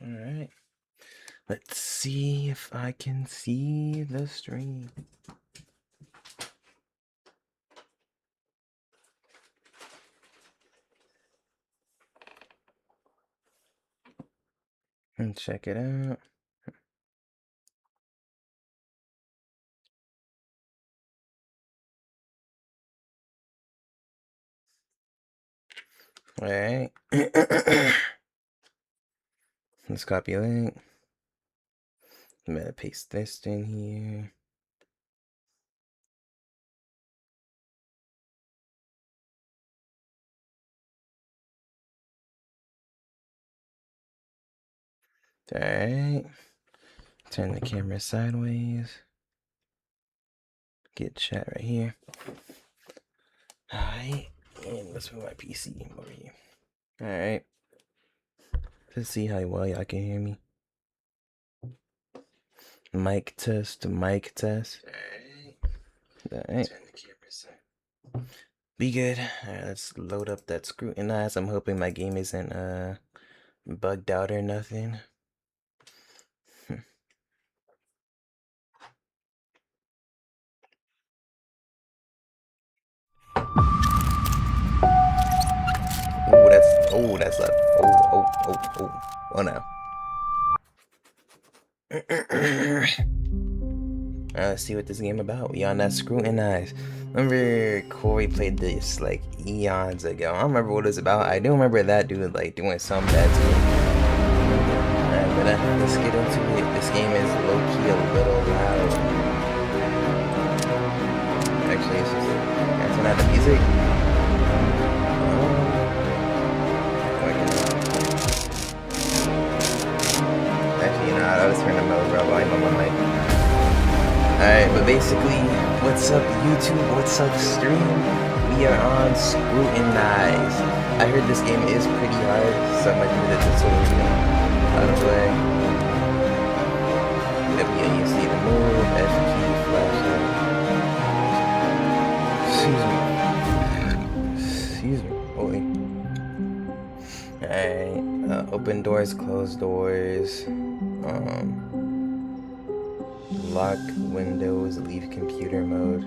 Alright. Let's see if I can see the stream. And check it out. Alright. Let's copy a link. I'm gonna paste this in here. Alright. Turn the camera sideways. Get chat right here. Alright. And let's move my PC over here. Alright. Let's see how well y'all can hear me. Mic test, mic test. Alright. Be good. Alright, let's load up that scrutinize. I'm hoping my game isn't bugged out or nothing. That's up. Oh no. Let's see what this game about. We on that scrutinize. Remember Corey played this like eons ago. I don't remember what it was about. I do remember that dude like doing something bad to me. Alright, but let's get into it. This game is low-key a little loud. Actually, it's just turn out the music. Actually, you know, I'll just turn the volume on my mic. Alright, but basically, what's up YouTube, what's up stream? We are on SCrUTINIZED. I heard this game is pretty hard, so I might do the tutorial out of the way. WASD to move, F key, flash. Excuse me, boy. Alright, open doors, close doors. Lock windows, leave computer mode.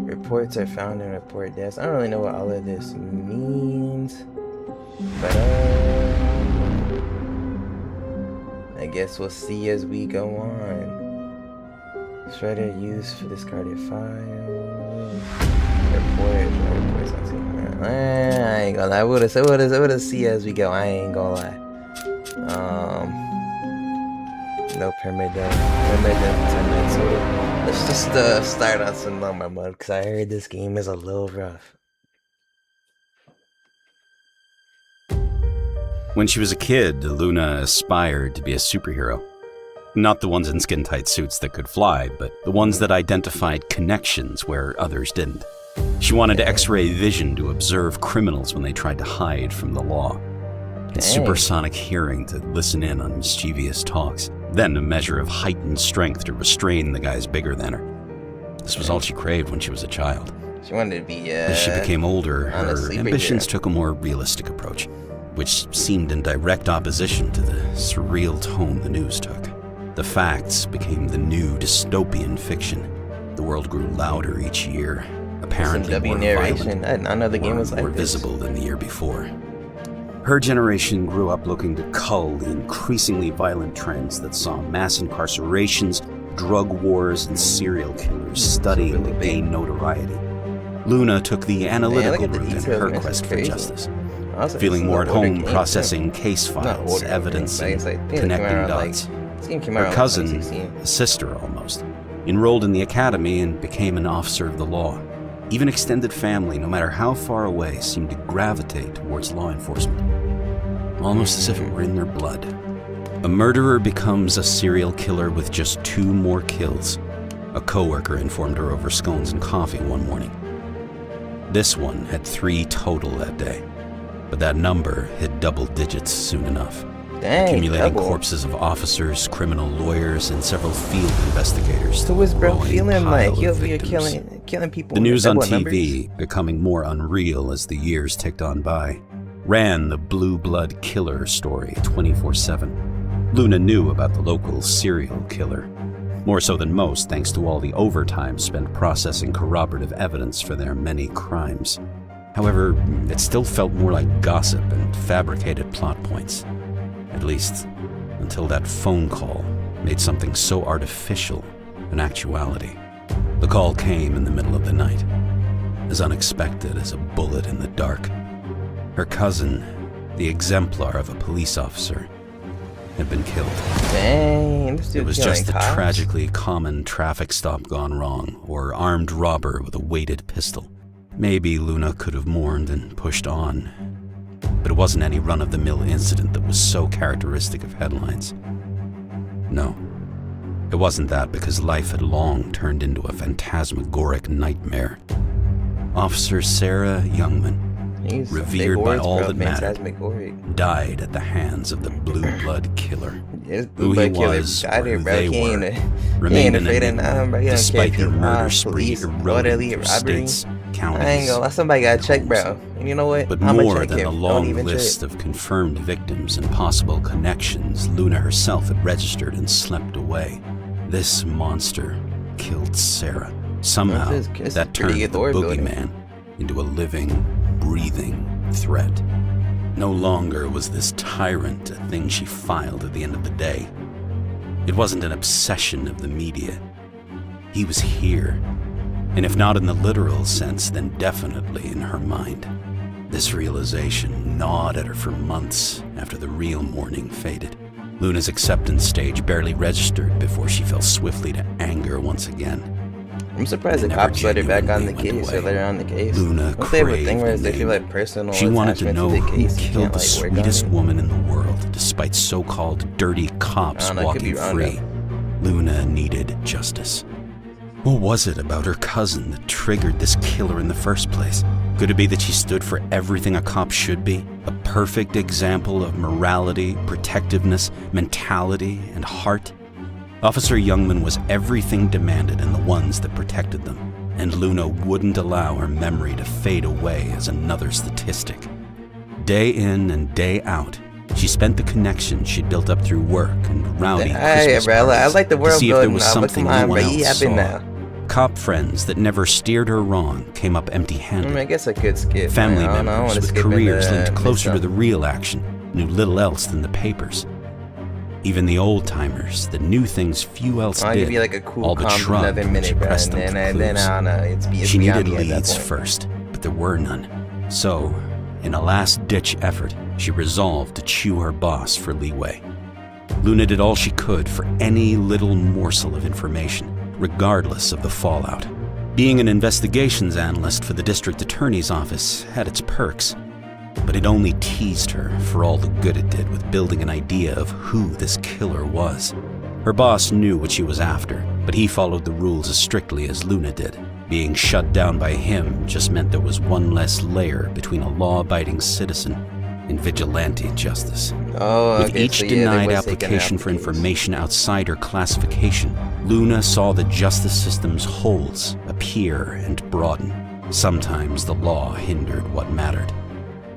Reports are found in report desk. I don't really know what all of this means, but I guess we'll see as we go on. Shredder used for discarded files. Reports. I ain't gonna lie. We'll see as we go. I ain't gonna lie. No permit done. So let's just start on some normal mode because I heard this game is a little rough. When she was a kid, Luna aspired to be a superhero. Not the ones in skin-tight suits that could fly, but the ones that identified connections where others didn't. She wanted X-ray vision to observe criminals when they tried to hide from the law. And supersonic hearing to listen in on mischievous talks. Then a measure of heightened strength to restrain the guys bigger than her. This was all she craved when she was a child. She wanted to be, As she became older, her ambitions took a more realistic approach, which seemed in direct opposition to the surreal tone the news took. The facts became the new dystopian fiction. The world grew louder each year, apparently more violent, I did not know the game was like more visible than the year before. Her generation grew up looking to cull the increasingly violent trends that saw mass incarcerations, drug wars, and serial killers studying to gain notoriety. Luna took the analytical route in her quest for justice, feeling more at home processing case files, evidence, and connecting dots. Her cousin, a sister almost, enrolled in the academy and became an officer of the law. Even extended family, no matter how far away, seemed to gravitate towards law enforcement, almost as if it were in their blood. A murderer becomes a serial killer with just 2 more kills. A coworker informed her over scones and coffee one morning. This one had 3 total that day, but that number hit double digits soon enough. Accumulating corpses of officers, criminal lawyers, and several field investigators. So was bro feeling like you're killing people? The news on TV becoming more unreal as the years ticked on by. ran the blue blood killer story 24/7. Luna knew about the local serial killer, more so than most thanks to all the overtime spent processing corroborative evidence for their many crimes. However, it still felt more like gossip and fabricated plot points. At least, until that phone call made something so artificial an actuality. The call came in the middle of the night, as unexpected as a bullet in the dark. Her cousin, the exemplar of a police officer, had been killed. Dang, this dude It was killing just a cops? tragically common traffic stop gone wrong, or armed robber with a weighted pistol. Maybe Luna could have mourned and pushed on, but it wasn't any run-of-the-mill incident that was so characteristic of headlines. No, it wasn't that, because life had long turned into a phantasmagoric nightmare. Officer Sarah Youngman, Jeez, revered big by words, all bro. that mattered, Phantasmagoric. died at the hands of the blue blood killer. Yes, Who he was, or who they were, remained an enigma, despite their murder spree eroding through states, I ain't counties, gonna lie, somebody gotta and check, homes. bro. And you know what? But I'ma more check than him. the Don't long even list trip. of confirmed victims and possible connections Luna herself had registered and slept away, this monster killed Sarah. Somehow, This is that pretty turned good the lore building. boogeyman into a living, breathing threat. No longer was this tyrant a thing she filed at the end of the day. It wasn't an obsession of the media. He was here, and if not in the literal sense, then definitely in her mind. This realization gnawed at her for months after the real mourning faded. Luna's acceptance stage barely registered before she fell swiftly to anger once again. I'm surprised It the never cops let her back on the genuinely went case or away. let her on the case. Luna Don't they have a thing craved where the they feel name. like personal She wanted to attachment know the who case? You killed can't, the like, work on sweetest it? woman in the world, despite so-called dirty cops I don't know, I could be walking wrong, free. Luna needed justice. What was it about her cousin that triggered this killer in the first place? Could it be that she stood for everything a cop should be? A perfect example of morality, protectiveness, mentality, and heart? Officer Youngman was everything demanded in the ones that protected them, and Luna wouldn't allow her memory to fade away as another statistic. Day in and day out, she spent the connections she'd built up through work and rowdy Hey, Christmas bro, I parties like the to world see if there building was now, but something come on, no one bro, you else yapping saw. now. Cop friends that never steered her wrong came up I mean, empty-handed. I guess I could skip. Family man. I don't know, I members wanna with skip careers into, linked closer to this the real action knew little else than the papers. Even the old-timers that knew things few else I'll did, give you like a cool all but calm shrugged another when she minute, bro, pressed and them for then clues. I don't know. It's She beyond needed me at that leads point. first, but there were none. So, in a last-ditch effort, she resolved to chew her boss for leeway. Luna did all she could for any little morsel of information, regardless of the fallout. Being an investigations analyst for the district attorney's office had its perks, but it only teased her for all the good it did with building an idea of who this killer was. Her boss knew what she was after, but he followed the rules as strictly as Luna did. Being shut down by him just meant there was one less layer between a law-abiding citizen and vigilante justice. Oh, With okay, each so yeah, they denied was taking application for out the case. information outside her classification, Luna saw the justice system's holes appear and broaden. Sometimes the law hindered what mattered.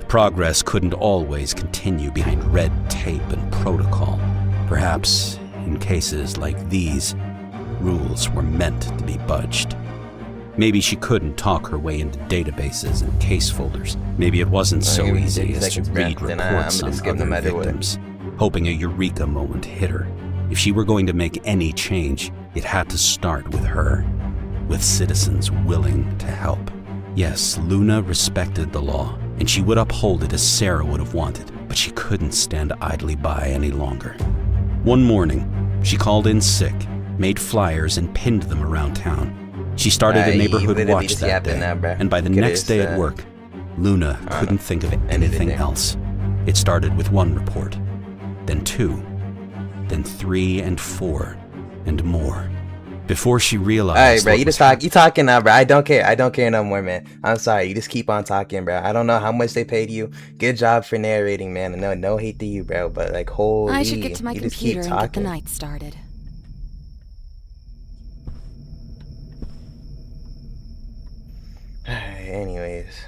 Progress couldn't always continue behind red tape and protocol. Perhaps, in cases like these, rules were meant to be budged. Maybe she couldn't talk her way into databases and case folders. Maybe it wasn't so give you easy 30 as to seconds, read bro. Then reports I'm on gonna skip no other matter what. victims, hoping a eureka moment hit her. If she were going to make any change, it had to start with her, with citizens willing to help. Yes, Luna respected the law, and she would uphold it as Sarah would have wanted, but she couldn't stand idly by any longer. One morning, she called in sick, made flyers, and pinned them around town. She started a You neighborhood literally watch just that yapping day, now, bruh. and by the Coulda next day just, at work, Luna couldn't think of anything there. else. It started with one report, then two, then 3 and 4, and more. Before she realized, Alright, bro, what you was just you talking now, bro. I don't care no more, man. I'm sorry, you just keep on talking, bro. I don't know how much they paid you. Good job for narrating, man. And no hate to you, bro, but like, holy, I should get to my you just keep computer and get the talking. night started. Anyways.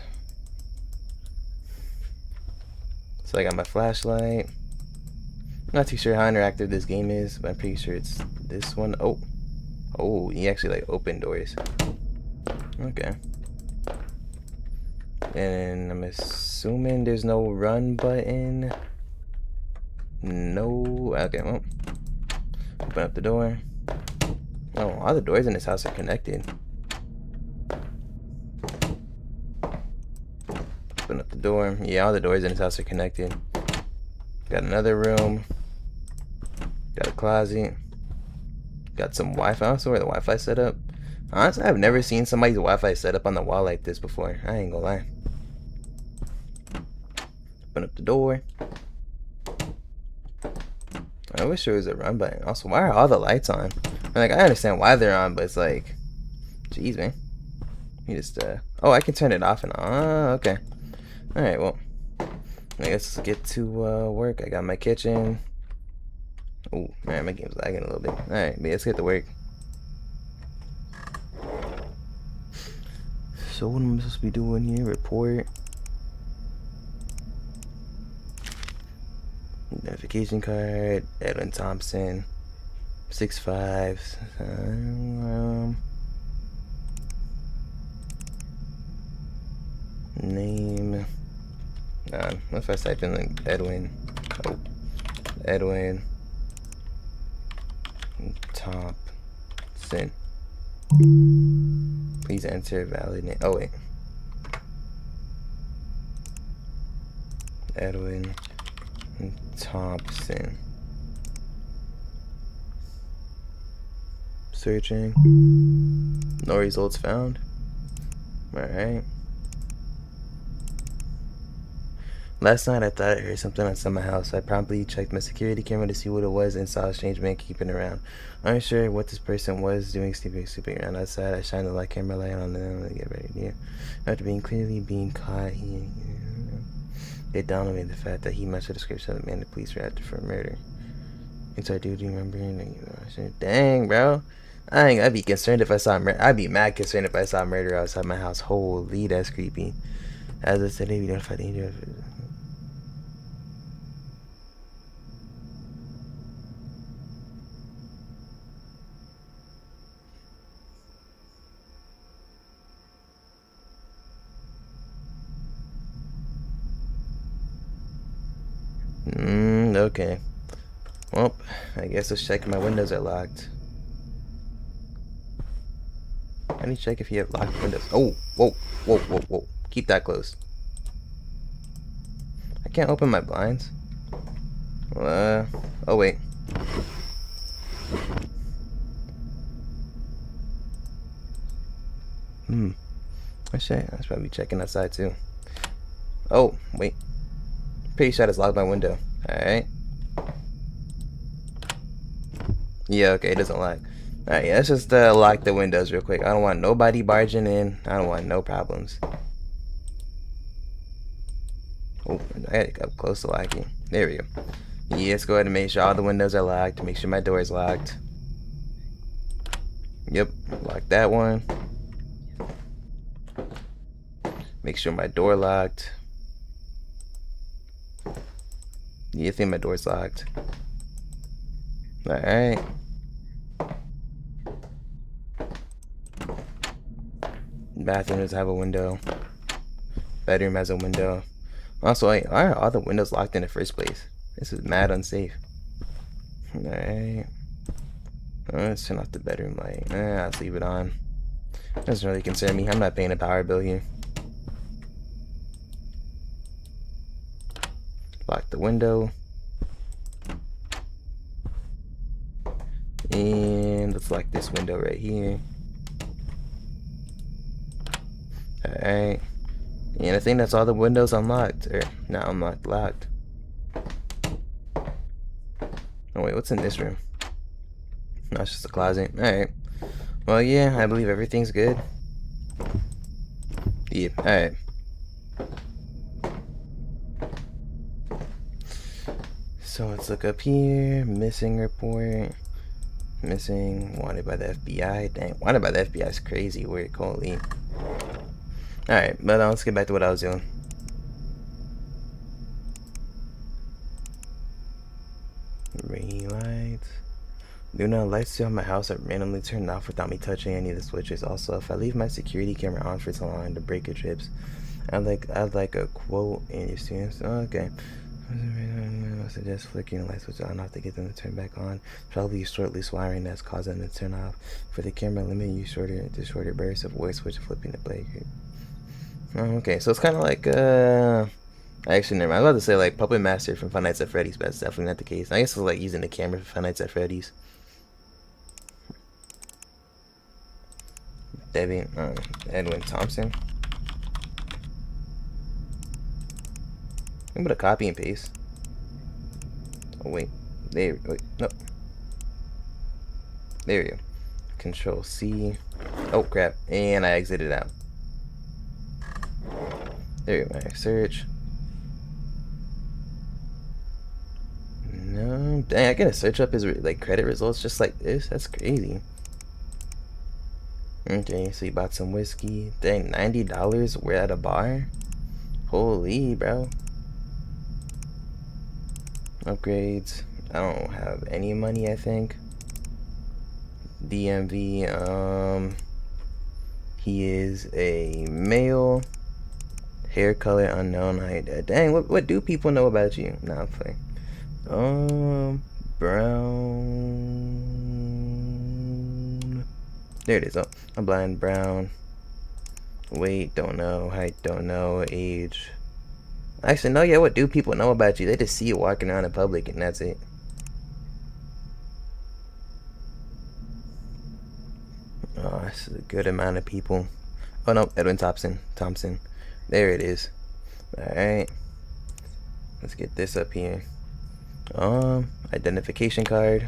So I got my flashlight. I'm not too sure how interactive this game is, but I'm pretty sure it's this one. Oh, you actually like open doors. Okay. And I'm assuming there's no run button. No. Okay, well. Open up the door. Oh, all the doors in this house are connected. Open up the door. Yeah, all the doors in this house are connected. Got another room. Got a closet. Got some Wi-Fi. I don't know where the Wi-Fi set up. Honestly, I've never seen somebody's Wi-Fi set up on the wall like this before. I ain't gonna lie. Open up the door. I wish there was a run button. Also, why are all the lights on? Like, I understand why they're on, but it's like, jeez, man. You just, oh, I can turn it off and on. Okay. Alright, well, I guess let's get to work. I got my kitchen. Oh, man, my game's lagging a little bit. Alright, let's get to work. So what am I supposed to be doing here? Report. Identification card. Edwin Thompson. 6'5". Name. What if I type in like Edwin? Oh, Edwin Thompson. Please enter valid name. Oh wait. Edwin Thompson. Searching. No results found. Alright. Last night I thought I heard something outside my house. I promptly checked my security camera to see what it was and saw a strange man keeping around. I'm unsure what this person was doing sleeping around outside. I shined the light camera light on them to get ready here. After being caught, it dawned on me the fact that he matched the description of the man the police were after for murder. Inside duty, remembering. Dang, bro. I'd be concerned if I saw murder. I'd be mad concerned if I saw murder outside my house. Holy, that's creepy. As I said, we notified danger. Okay. Well, I guess let's check if my windows are locked. I need to check if you have locked windows. Oh, whoa. Keep that closed. I can't open my blinds. Oh wait. I should probably be checking outside too. Oh, wait. Pretty sure I just locked my window. Alright. Yeah, okay, it doesn't lock. Alright, yeah, let's just lock the windows real quick. I don't want nobody barging in. I don't want no problems. Oh, I gotta get up close to locking. There we go. Yeah, let's go ahead and make sure all the windows are locked. Make sure my door is locked. Yep, lock that one. Make sure my door locked. Yeah, I think my door's locked. Alright. Bathroom does have a window. Bedroom has a window. Also, why are all the windows locked in the first place? This is mad unsafe. Alright. Let's turn off the bedroom light. Let's leave it on. Doesn't really concern me. I'm not paying a power bill here. Lock the window. And let's lock this window right here. Alright. And I think that's all the windows unlocked. Or not unlocked, locked. Oh wait, what's in this room? No, it's just a closet. Alright. Well, yeah, I believe everything's good. Yeah, alright. So let's look up here. Missing report. Missing. Wanted by the FBI. Dang, wanted by the FBI is crazy. Weird. Holy. Alright, but let's get back to what I was doing. Ring lights. Do not lights on my house are randomly turned off without me touching any of the switches. Also, if I leave my security camera on for too long, the breaker trips. I'd like a quote in your students. Oh, okay. I suggest flicking the light switch on off to get them to turn back on. Probably short loose wiring that's causing them to turn off. For the camera, limit use shorter bursts of voice switch flipping the breaker. Oh, okay, so it's kind of like actually never mind. I was about to say like Puppet Master from Five Nights at Freddy's, but that's definitely not the case. I guess it's like using the camera for Five Nights at Freddy's. Edwin Thompson. I'm gonna copy and paste. Oh wait, wait, nope. There we go. Control C. Oh crap, and I exited out. There we go. Search. No, dang, I gotta search up his like credit results just like this. That's crazy. Okay, so you bought some whiskey. Dang, $90. We're at a bar. Holy, bro. Upgrades. I don't have any money, I think. DMV. He is a male. Hair color unknown. Height. Dang, what do people know about you? Nah, I'm playing. Brown. There it is. Oh, I'm blind. Brown. Weight, don't know. Height, don't know. Age. Actually, no, yeah, what do people know about you? They just see you walking around in public and that's it. Oh, this is a good amount of people. Oh no, Edwin Thompson. There it is. Alright. Let's get this up here. Identification card.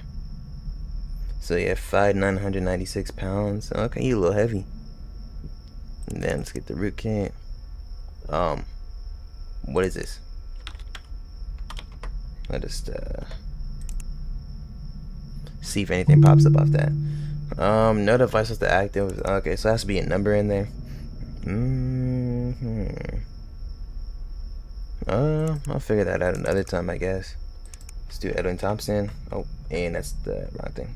So yeah, 996 pounds. Okay, you a little heavy. And then let's get the root kit. What is this? I'll just see if anything pops up off that. No device is active. Okay, so it has to be a number in there. I'll figure that out another time, I guess. Let's do Edwin Thompson. Oh, and that's the wrong thing.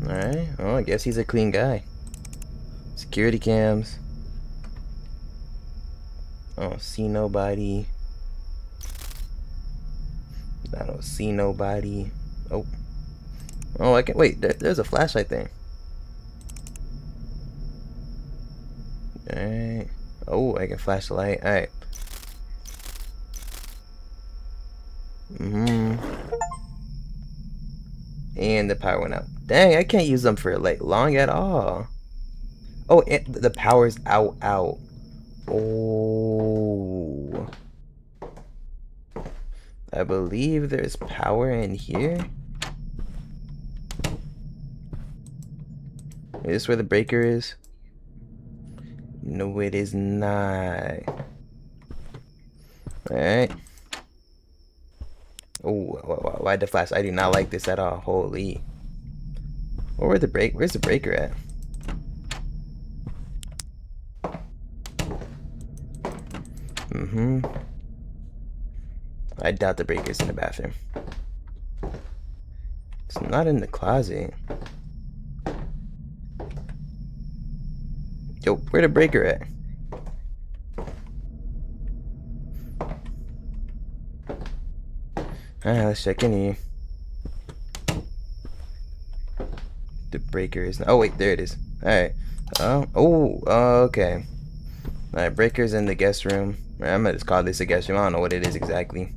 Alright. Oh, I guess he's a clean guy. Security cams. Oh, see nobody. I don't see nobody. Oh, I can wait. There's a flashlight thing. Alright. Oh, I can flash the light. Alright. And the power went out. Dang, I can't use them for like long at all. Oh, the power's out. Oh, I believe there's power in here. Is this where the breaker is? No, it is not. Alright. Oh, why'd the flash? I do not like this at all. Holy. Where's the breaker at? I doubt the breaker's in the bathroom. It's not in the closet. Yo, where the breaker at? Alright, let's check in here. The breaker is. Oh wait, there it is. Alright. Okay. Alright, breaker's in the guest room. I'm gonna just call this a guest room. I don't know what it is exactly.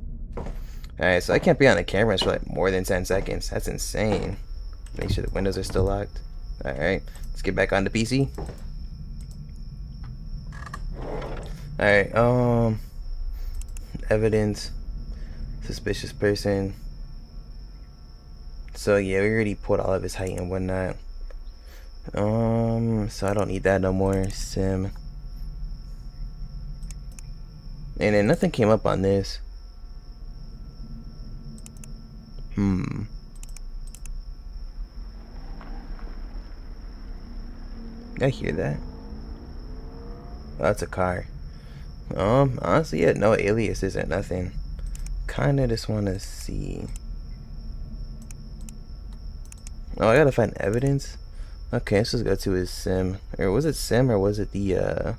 Alright, so I can't be on the cameras for like more than 10 seconds. That's insane. Make sure the windows are still locked. Alright, let's get back on the PC. Alright, evidence. Suspicious person. So yeah, we already pulled all of his height and whatnot. So I don't need that no more. Sim. And then nothing came up on this. I hear that. Oh, that's a car. Honestly, yeah, no aliases or nothing. kinda just wanna see. Oh, I gotta find evidence? Okay, let's just go to his sim. Or was it sim or was it the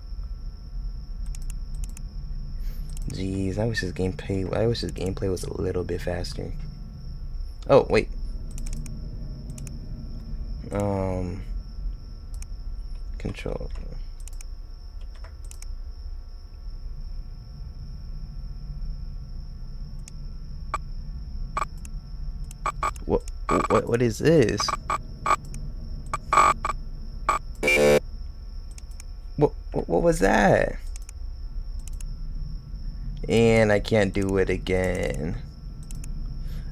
Jeez, I wish his gameplay was a little bit faster. Oh, wait. Control. What is this? What was that? And I can't do it again.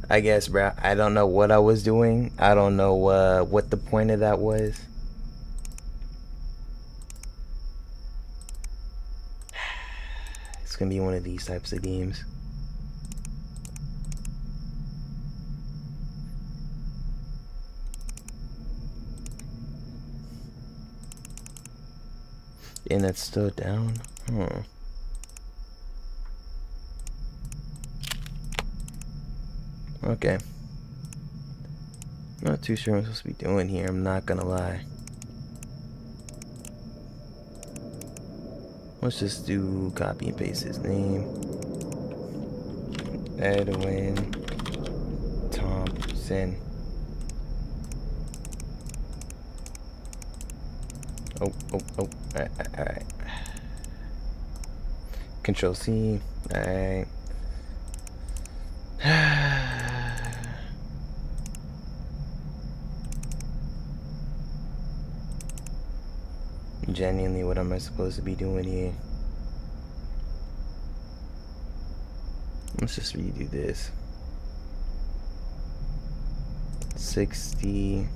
I guess, bro. I don't know what I was doing. I don't know what the point of that was. It's gonna be one of these types of games. And it's still down? Huh. Okay. Not too sure what I'm supposed to be doing here, I'm not gonna lie. Let's just do copy and paste his name. Edwin Thompson. Oh. Alright. Control C. Alright. Genuinely, what am I supposed to be doing here? Let's just redo this. 60,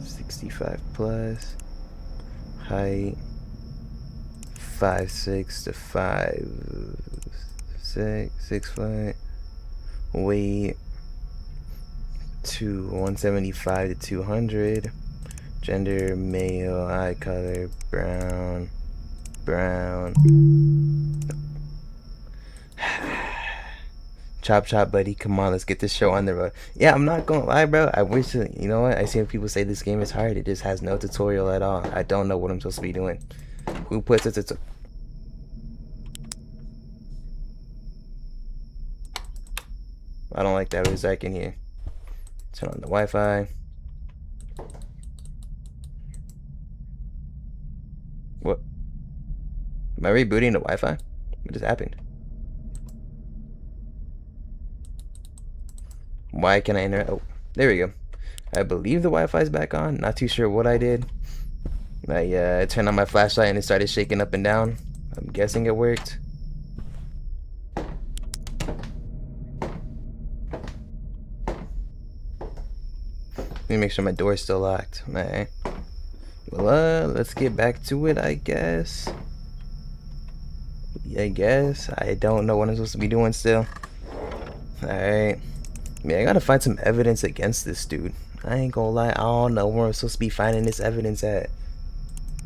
65 plus, height 5'6" to 5'6", 6 foot, weight 175 to 200, gender male, eye color brown. Chop, buddy. Come on, let's get this show on the road. Yeah, I'm not gonna lie, bro. I wish, you know what? I see people say this game is hard. It just has no tutorial at all. I don't know what I'm supposed to be doing. Who puts it to... I don't like that. It's dark in here. Turn on the Wi-Fi. What? Am I rebooting the Wi-Fi? What just happened? Why can I enter? Oh, there we go. I believe the Wi-Fi is back on. Not too sure what I did. I turned on my flashlight and it started shaking up and down. I'm guessing it worked. Let me make sure my door is still locked. Alright. Well, let's get back to it, I guess. I don't know what I'm supposed to be doing still. Alright. Man, I gotta find some evidence against this dude. I ain't gonna lie, I don't know where I'm supposed to be finding this evidence at.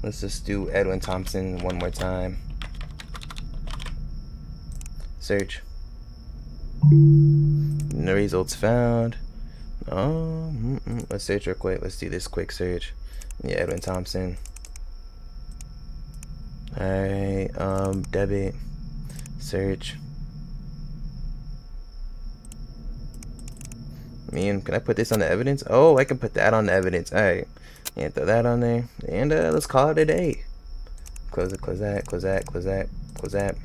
Let's just do Edwin Thompson one more time. Search. No results found. Let's search real quick. Let's do this quick search. Yeah, Edwin Thompson. Alright, debit. Search. Man, can I put this on the evidence? Oh, I can put that on the evidence. Alright. And throw that on there. And let's call it a day. Close it, close that, close that, close that, close that.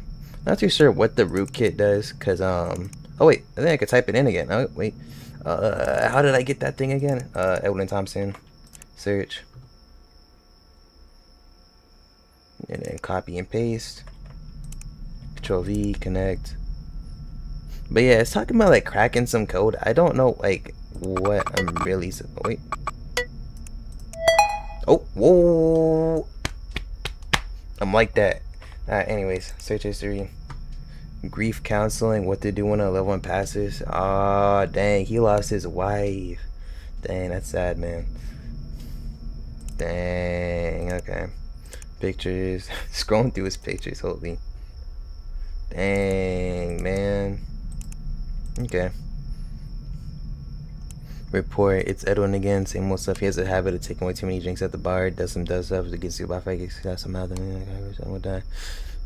Not too sure what the rootkit does, cause oh wait, I think I could type it in again. Oh wait. How did I get that thing again? Edwin Thompson. Search. And then copy and paste. Control V, connect. But yeah, it's talking about like cracking some code. I don't know like what I'm really wait. Oh, whoa. I'm like that. Alright, anyways, search history. Grief counseling, what to do when a loved one passes. Oh dang, he lost his wife. Dang, that's sad, man. Dang, okay. Pictures. Scrolling through his pictures, holy. Dang, man. Okay. Report, it's Edwin again, same old stuff. He has a habit of taking way too many drinks at the bar, does stuff to get you by fight, got some out of them, like I would die.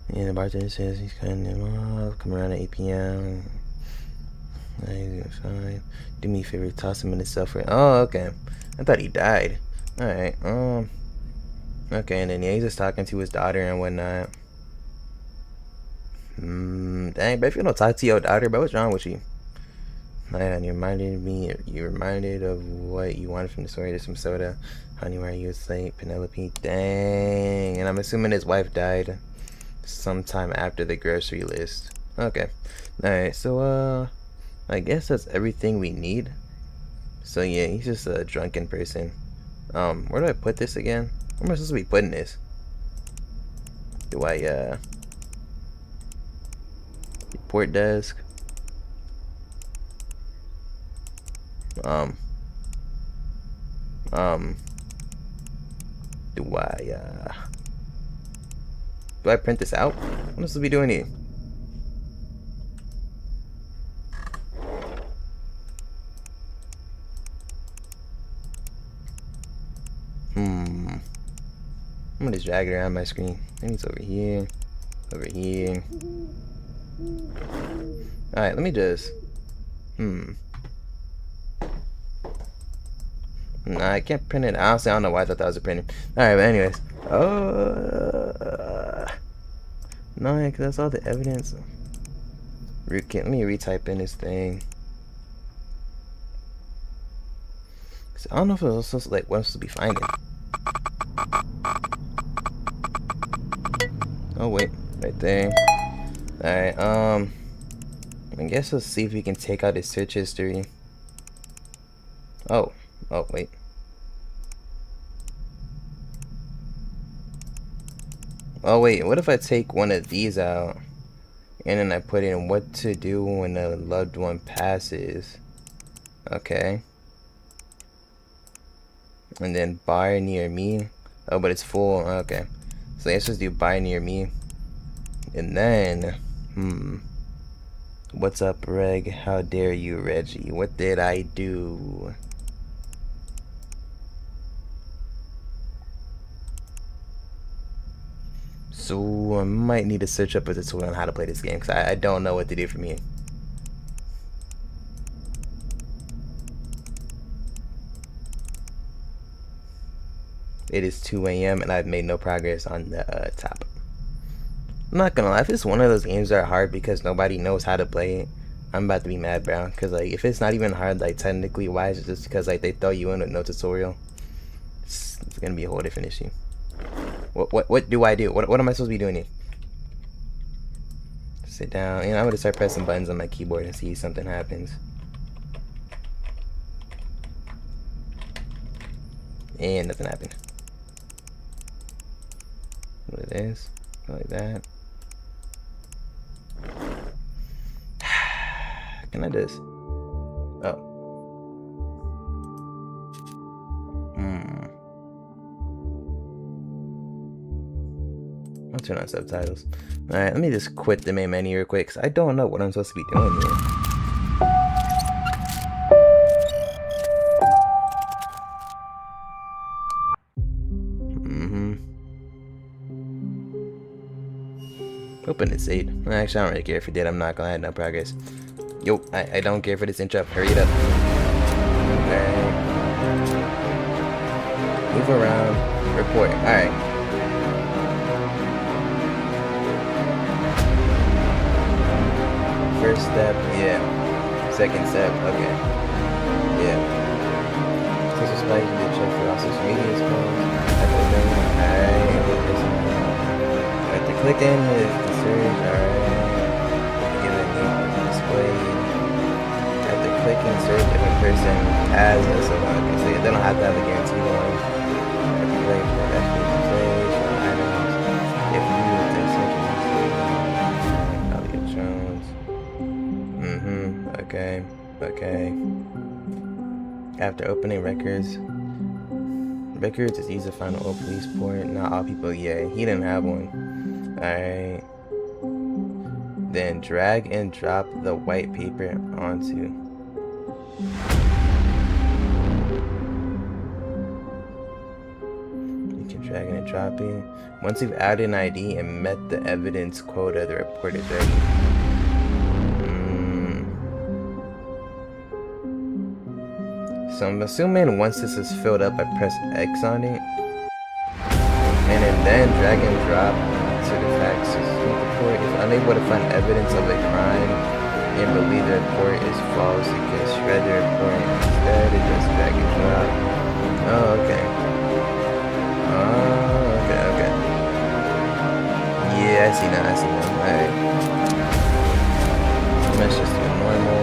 And the bartender says he's cutting him off, come around at 8 p.m. He's fine. Do me a favor, toss him in the cell for. Oh, okay. I thought he died. Alright, okay, and then yeah, he's just talking to his daughter and whatnot. Dang, but if you don't talk to your daughter, but what's wrong with you? And you reminded of what you wanted from the story. There's some soda. Honey, why are you asleep? Penelope. Dang. And I'm assuming his wife died sometime after the grocery list. Okay. Alright, so I guess that's everything we need. So yeah, he's just a drunken person. Where do I put this again? Where am I supposed to be putting this? Do I report desk? Do I print this out? What am I supposed to be doing here? I'm gonna just drag it around my screen. Maybe it's over here. Over here. Alright, let me just Nah, I can't print it. Honestly, I don't know why I thought that was a printer. Alright, but anyways. No, yeah, because that's all the evidence. Let me retype in this thing. I don't know if it was supposed to, like, what I'm supposed to be finding. Oh, wait. Right there. Alright, I guess let's see if we can take out his search history. Oh, wait. Oh, wait, what if I take one of these out and then I put in what to do when a loved one passes? Okay. And then bar near me. Oh, but it's full. Okay. So let's just do bar near me. And then, what's up, Reg? How dare you, Reggie? What did I do? So I might need to search up a tutorial on how to play this game, because I don't know what to do from here. It is 2 a.m. and I've made no progress on the top. I'm not gonna lie, if it's one of those games that are hard because nobody knows how to play it, I'm about to be mad, bro. Because like, if it's not even hard, like technically, why is it just because like they throw you in with no tutorial? It's gonna be a whole different issue. What do I do? What am I supposed to be doing here? Sit down. You know, I'm gonna start pressing buttons on my keyboard and see if something happens. And nothing happened. What it is? Like that. Can I just? Oh. I'll turn on subtitles. Alright, let me just quit the main menu real quick, because I don't know what I'm supposed to be doing here. Open it, saved. Actually, I don't really care if it did. I'm not gonna have no progress. Yo, I don't care for this intro. Hurry it up. Okay. Move around. Report. Alright. First step, yeah. Second step, okay. Yeah. Social spike, you did check for all social media exposed. After clicking is the search, alright. Give it a name display. After clicking search, if a person has a survivor, so they don't have to have a guarantee one. After clicking for actually display, show items. If you use the search, Okay. After opening records is easy to find an old police report. Not all people, yeah, he didn't have one. Alright. Then drag and drop the white paper onto. You can drag and drop it. Once you've added an ID and met the evidence quota, the report is ready. So I'm assuming once this is filled up, I press X on it. And then drag and drop to the facts report. If unable to find evidence of a crime and believe the report is false, you can shred the report instead and just drag and drop. Oh, okay. Oh, okay. Yeah, I see now. Alright. Let's just do normal.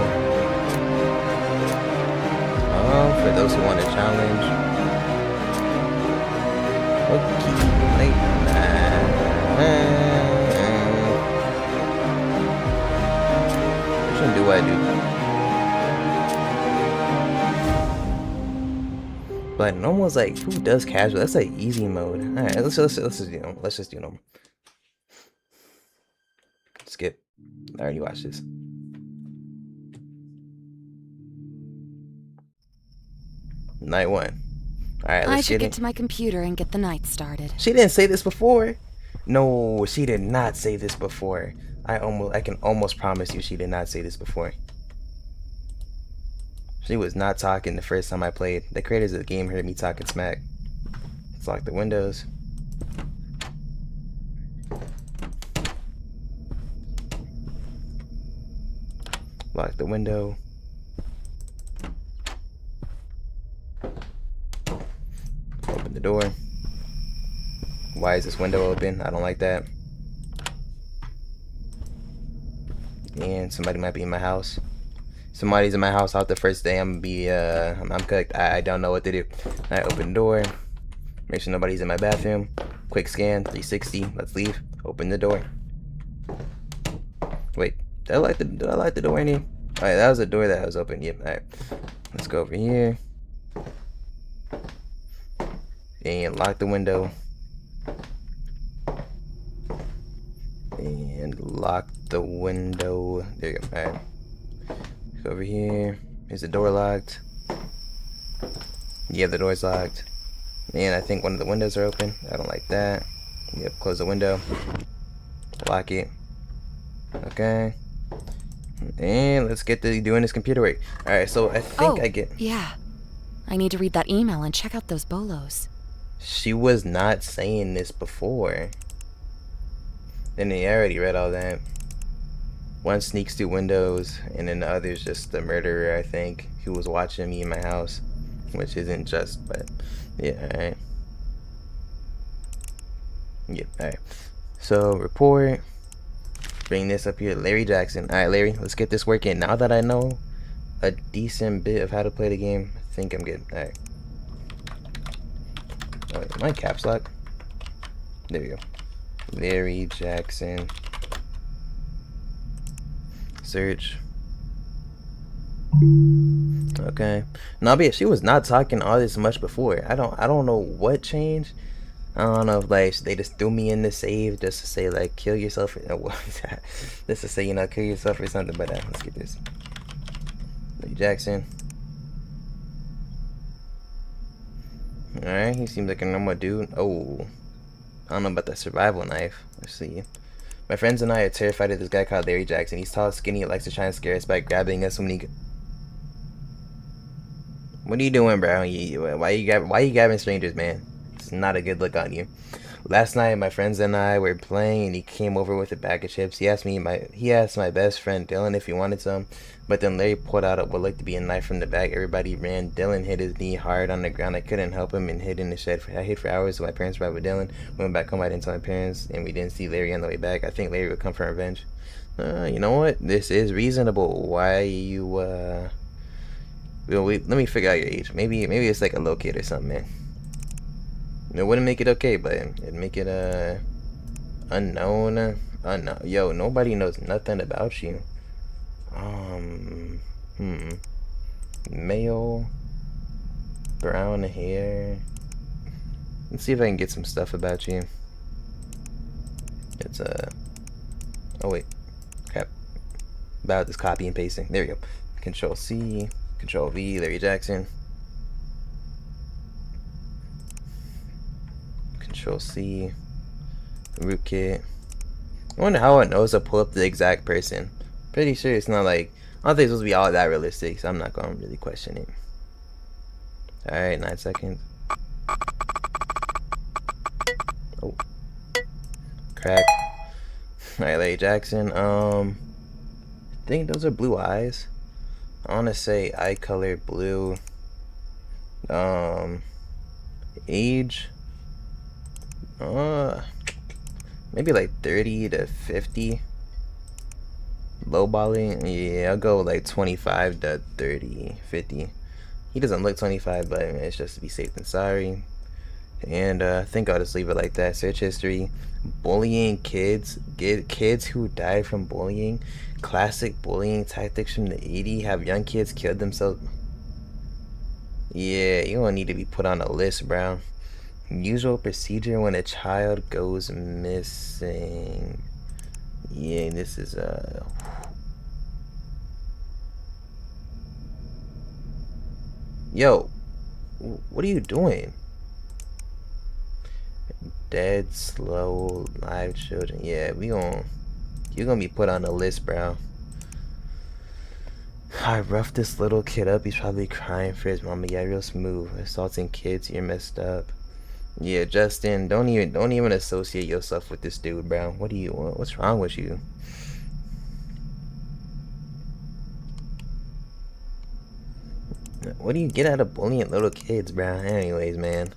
For those who want a challenge. Okay, like that. Which one do I do? But normal's like, who does casual? That's like easy mode. Alright, let's just do normal. Skip. I already watched this. Night 1. Alright, let's I should get to my computer and get the night started. She didn't say this before. No, she did not say this before. I can almost promise you she did not say this before. She was not talking the first time I played. The creators of the game heard me talking smack. Let's lock the windows. Lock the window. Open the door. Why is this window open? I don't like that. And somebody might be in my house. Somebody's in my house out the first day. I'm cooked. I don't know what to do. I open the door. Make sure nobody's in my bathroom. Quick scan, 360. Let's leave. Open the door. Wait, did I lock the door in here? Alright, that was the door that was open. Yep, alright. Let's go over here. And lock the window. And lock the window. There you go. Alright. Go over here. Is the door locked? Yeah, the door's locked. And I think one of the windows are open. I don't like that. Yep, close the window. Lock it. Okay. And let's get to doing this computer work. Alright, so I think I get... Yeah. I need to read that email and check out those bolos. She was not saying this before. And I already read all that. One sneaks through windows, and then the other's just the murderer, I think, who was watching me in my house. Which isn't just, but... Yeah, alright. Yep, alright. So, report. Bring this up here. Larry Jackson. Alright, Larry, let's get this working. Now that I know a decent bit of how to play the game, I think I'm good. Alright. Oh, wait, my caps lock. There we go. Larry Jackson. Search. Okay. Now, but she was not talking all this much before. I don't know what changed. I don't know if like they just threw me in the save just to say like kill yourself or what was that? Just to say, you know, kill yourself or something. But let's get this. Larry Jackson. Alright, he seems like a normal dude. Oh, I don't know about the survival knife. Let's see. My friends and I are terrified of this guy called Larry Jackson. He's tall, skinny, likes to try and scare us by grabbing us when he... What are you doing, bro? Why you grabbing strangers, man? It's not a good look on you. Last night, my friends and I were playing, and he came over with a bag of chips. He asked my best friend Dylan if he wanted some, but then Larry pulled out what looked to be a knife from the bag. Everybody ran. Dylan hit his knee hard on the ground. I couldn't help him and hid in the shed. I hid for hours. So my parents were with Dylan. Went back home. I didn't tell my parents, and we didn't see Larry on the way back. I think Larry would come for revenge. You know what? This is reasonable. Why you let me figure out your age. Maybe it's like a little kid or something, man. It wouldn't make it okay, but it'd make it unknown. Yo, nobody knows nothing about you. Male, brown hair. Let's see if I can get some stuff about you. It's oh wait, crap. about this copy and pasting. There we go. Control C, Control V, Larry Jackson. Control C, rootkit. I wonder how it knows to pull up the exact person. Pretty sure it's not like, I don't think it's supposed to be all that realistic, so I'm not gonna really question it. Alright, 9 seconds. Oh. Crack. Alright, Larry Jackson. I think those are blue eyes. I wanna say eye color blue. Age. Maybe like 30 to 50. Lowballing, yeah, I'll go like 25 to 30, 50. He doesn't look 25, but it's just to be safe than sorry. And I think I'll just leave it like that. Search history. Bullying kids. Kids who died from bullying. Classic bullying tactics from the 80s. Have young kids killed themselves. Yeah, you don't need to be put on a list, bro. Usual procedure when a child goes missing. Yeah, this is Yo, what are you doing? Dead, slow, live children. Yeah, you're gonna be put on a list, bro. I roughed this little kid up. He's probably crying for his mama. Yeah, real smooth. Assaulting kids, you're messed up. Yeah, Justin, don't even associate yourself with this dude, bro. What do you want? What's wrong with you? What do you get out of bullying little kids, bro? Anyways, man.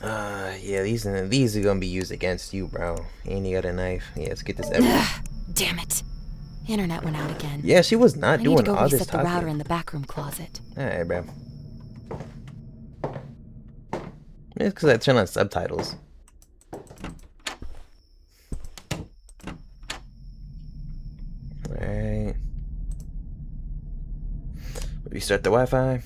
Yeah, these are gonna be used against you, bro. And you got a knife. Yeah, let's get this. Damn it! Internet went out again. Yeah, she was not doing all this reset talking. the router in the backroom closet. All right, bro. It's because I turn on subtitles. Alright. Restart the Wi-Fi.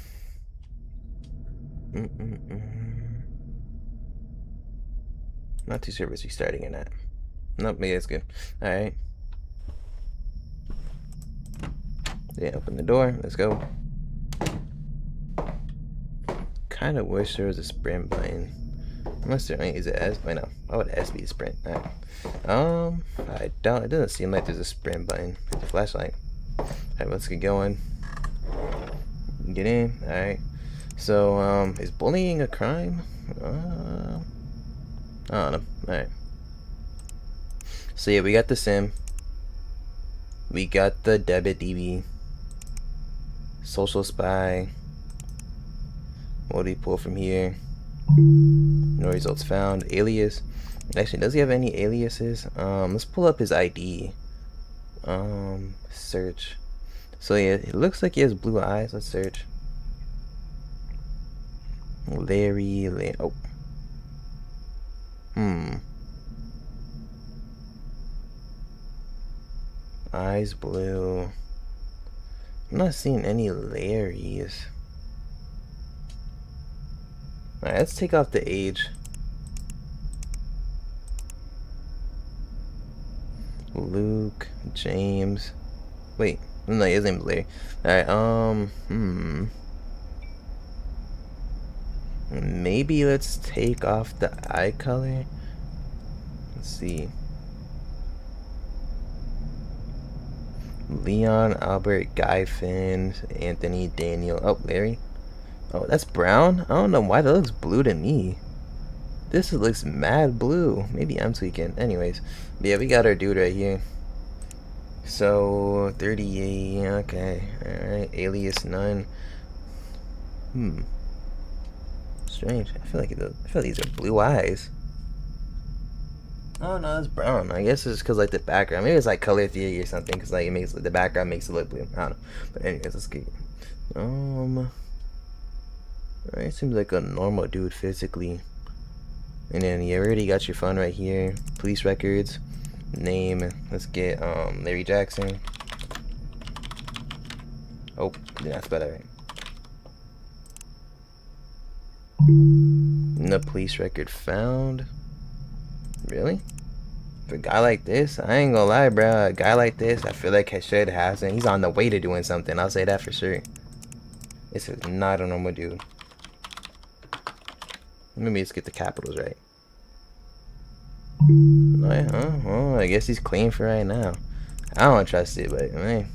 Not too sure if it's restarting or not. Nope, maybe it's good. Alright. Yeah, open the door. Let's go. Kind of wish there was a sprint button. Unless there is it S? Wait, no. Why would S be a sprint? Alright. I don't. It doesn't seem like there's a sprint button. It's a flashlight. Alright, let's get going. Get in. Alright. So, is bullying a crime? I don't know. Alright. So yeah, we got the sim. We got the debit DB. Social spy. What do we pull from here? No results found. Alias. Actually, does he have any aliases? Let's pull up his ID. Search. So yeah, it looks like he has blue eyes. Let's search. Larry. Oh. Eyes blue. I'm not seeing any Larrys. Alright, let's take off the age. Luke, James. Wait, no, his name's Larry. Alright, maybe let's take off the eye color. Let's see. Leon, Albert, Guy Finn, Anthony, Daniel. Oh, Larry. Oh, that's brown? I don't know why that looks blue to me. This looks mad blue. Maybe I'm tweaking. Anyways, but yeah, we got our dude right here. So 38. Okay. Alright. Alias none. Strange. I feel like these are blue eyes. Oh no, it's brown. I guess it's because like the background. Maybe it's like color theory or something. Because like it makes the background makes it look blue. I don't know. But anyways, let's get. Alright, seems like a normal dude physically. And then you already got your phone right here. Police records, name. Let's get Larry Jackson. Oh, yeah, that's better. Right? No police record found. Really? For a guy like this, I ain't gonna lie, bro. A guy like this, I feel like he should have some. He's on the way to doing something. I'll say that for sure. This is not a normal dude. Let me just get the capitals right. Oh, yeah, oh, I guess he's clean for right now. I don't trust it, but man.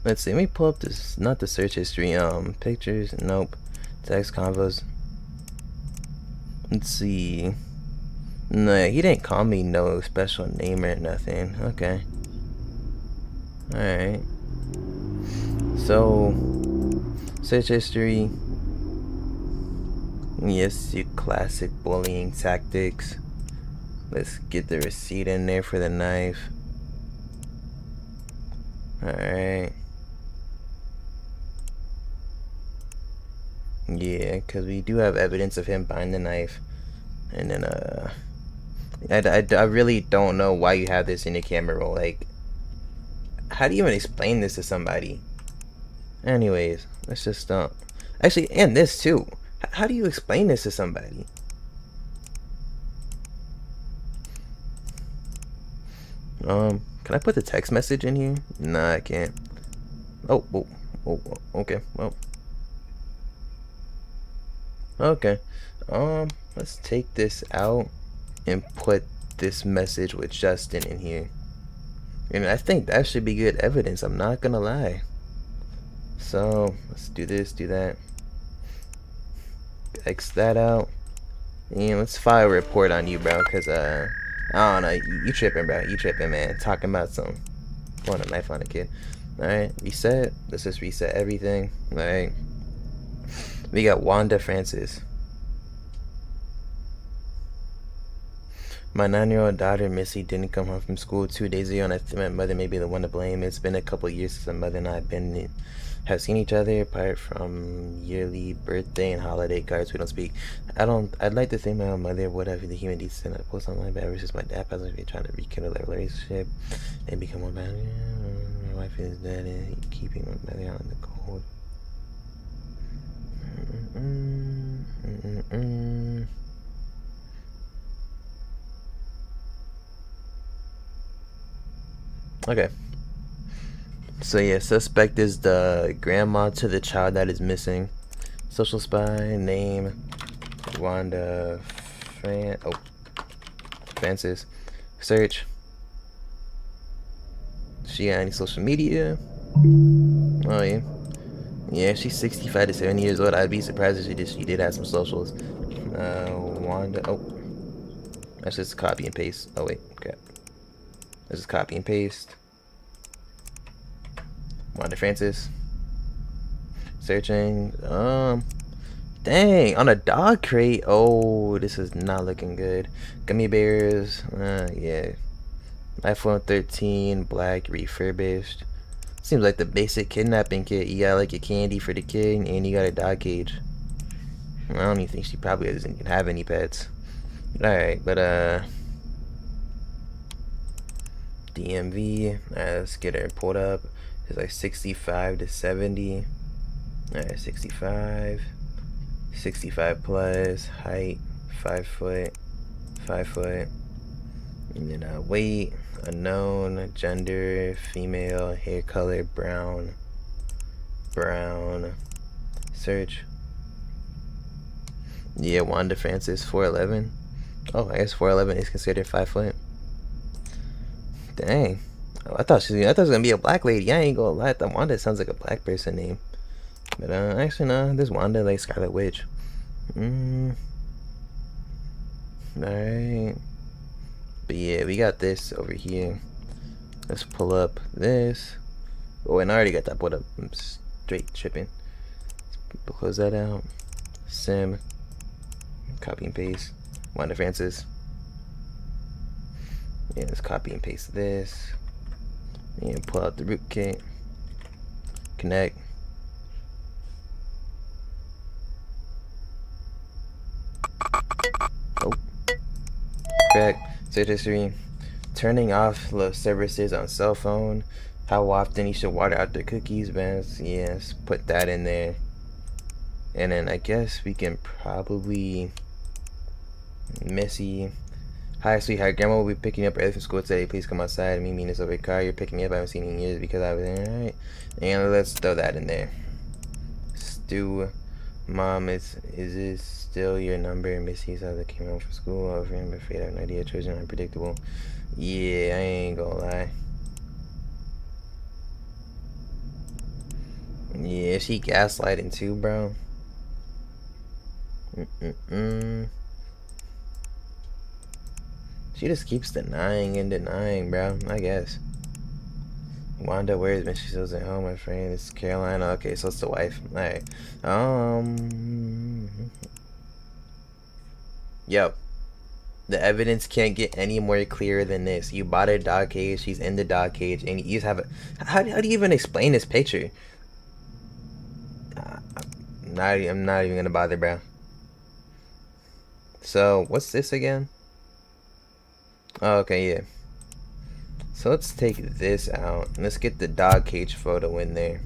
Let's see. Let me pull up this. Not the search history. Pictures. Nope. Text convos. Let's see. No, he didn't call me no special name or nothing. Okay. Alright. So, search history. Yes, your classic bullying tactics. Let's get the receipt in there for the knife. Alright. Yeah, because we do have evidence of him buying the knife. And then, I really don't know why you have this in your camera roll. Like, how do you even explain this to somebody? Anyways, let's just, actually, and this too. How do you explain this to somebody? Can I put the text message in here? Nah, I can't. Oh, okay, well. Okay, let's take this out and put this message with Justin in here. And I think that should be good evidence, I'm not gonna lie. So, let's do this, do that. X that out. And let's file a report on you, bro, because, I don't know, you tripping, bro. You tripping, man. Talking about some pulling a knife on a kid. Alright, reset. Let's just reset everything. Alright. We got Wanda Francis. My 9-year-old daughter, Missy, didn't come home from school 2 days ago, and I think my mother may be the one to blame. It's been a couple years since my mother and I have seen each other, apart from yearly birthday and holiday cards. We don't speak. I'd like to think my own mother would have the human decency to post online, but ever since my dad passed away, trying to rekindle their relationship and become one better. My wife is dead and keeping my mother out in the cold. Okay. So yeah, suspect is the grandma to the child that is missing. Social spy, name, Wanda Francis. Search. She got any social media? Oh yeah. Yeah, she's 65 to 70 years old. I'd be surprised if she did have some socials. Wanda. Oh, that's just copy and paste. Oh wait, okay. Let's just copy and paste. Wanda Francis. Searching. Dang, on a dog crate. Oh, this is not looking good. Gummy bears. Yeah. iPhone 13, black, refurbished. Seems like the basic kidnapping kit. You got like a candy for the kid, and you got a dog cage. I don't even think she probably doesn't even have any pets. Alright, but DMV. Let's get her pulled up. It's like 65 to 70. Alright, 65. 65 plus. Height, 5 foot. 5 foot. And then weight, unknown. Gender, female. Hair color, brown. Brown. Search. Yeah, Wanda Francis, 4'11". Oh, I guess 4'11" is considered 5 foot. Dang. Oh, I thought it was gonna be a black lady. I ain't gonna lie. That Wanda sounds like a black person name. But actually no, this Wanda like Scarlet Witch. Alright. But yeah, we got this over here. Let's pull up this. Oh, and I already got that pulled up. I'm straight tripping. Let's close that out. Sim. Copy and paste. Wanda Francis. Yeah, let's copy and paste this. And pull out the rootkit. Connect. Oh. Correct. Search history. Turning off love services on cell phone. How often you should water out the cookies, man. Yes, put that in there. And then I guess we can probably Missy. Hi, sweetheart. Grandma will be picking you up early from school today. Please come outside. Me, Venus over car. You're picking me up. I haven't seen you in years because I was there. Alright. And let's throw that in there. Stu. Mom, is this still your number? Missy's how they came home from school. I'm afraid I have no idea. Children are unpredictable. Yeah, I ain't gonna lie. Yeah, she gaslighting too, bro. She just keeps denying and denying, bro. I guess. Wanda, where is Miss? She still at home, my friend. It's Carolina. Okay, so it's the wife. Alright. Yo. The evidence can't get any more clear than this. You bought a dog cage, she's in the dog cage, and you just have a... How do you even explain this picture? I'm not even gonna bother, bro. So, what's this again? Oh, okay, yeah. So let's take this out. Let's get the dog cage photo in there.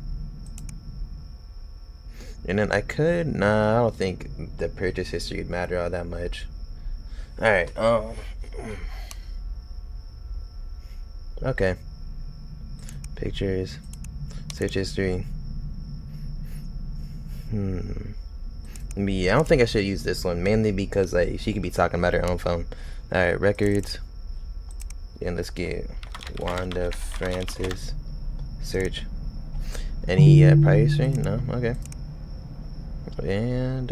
And then I could... Nah, I don't think the purchase history would matter all that much. Alright, okay. Pictures. Search history. Yeah, I don't think I should use this one, mainly because like she could be talking about her own phone. Alright, records. And let's get Wanda Francis. Search. Any prior history? No? Okay. And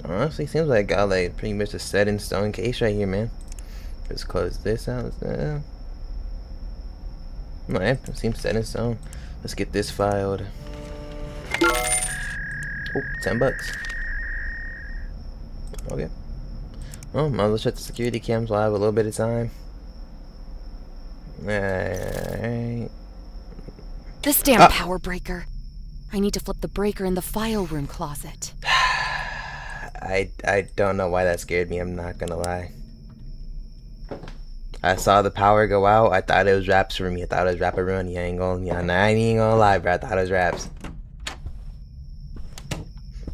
honestly seems like I got like pretty much a set in stone case right here, man. Let's close this out. No, yeah, it seems set in stone. Let's get this filed. Oh, $10. Okay. Well, might as well check the security cams while I have a little bit of time. Alright. This damn power breaker. I need to flip the breaker in the file room closet. I don't know why that scared me, I'm not gonna lie. I saw the power go out, I thought it was raps for me. I thought it was Wraparoon. I ain't gonna lie, bro. I thought it was raps.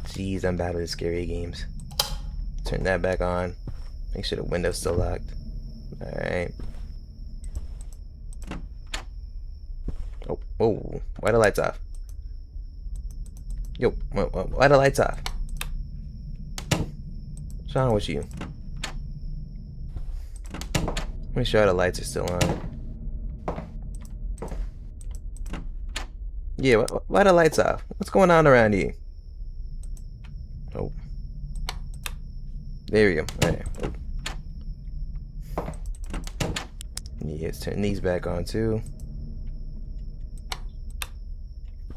Jeez, I'm bad with scary games. Turn that back on. Make sure the window's still locked. Alright. Oh, why the lights off? Yo, why the lights off? What's wrong with you? Make sure the lights are still on. Yeah, why the lights off? What's going on around here? Oh. There we go. Alright. Yeah, let's turn these back on too.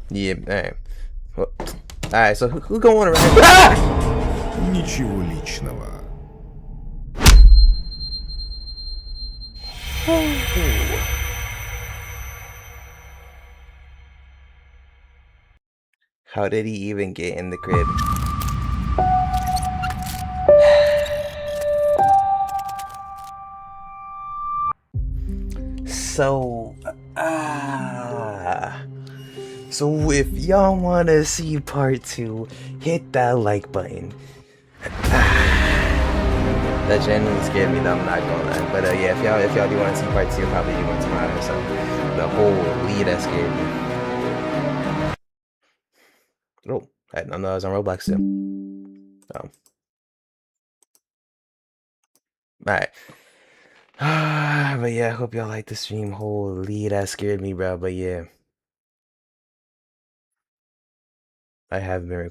Yeah, alright. Well, alright, so who going around? Ah! Ничего личного. How did he even get in the crib? So if y'all wanna see part 2, hit that like button. That genuinely scared me though, I'm not gonna lie. But yeah, if y'all do wanna see part 2, probably do one tomorrow or something. The whole lead that scared me. Oh, I didn't know I was on Roblox too. Oh. Alright. But yeah, I hope y'all like the stream. Holy, that scared me, bro. But yeah, I have been recording.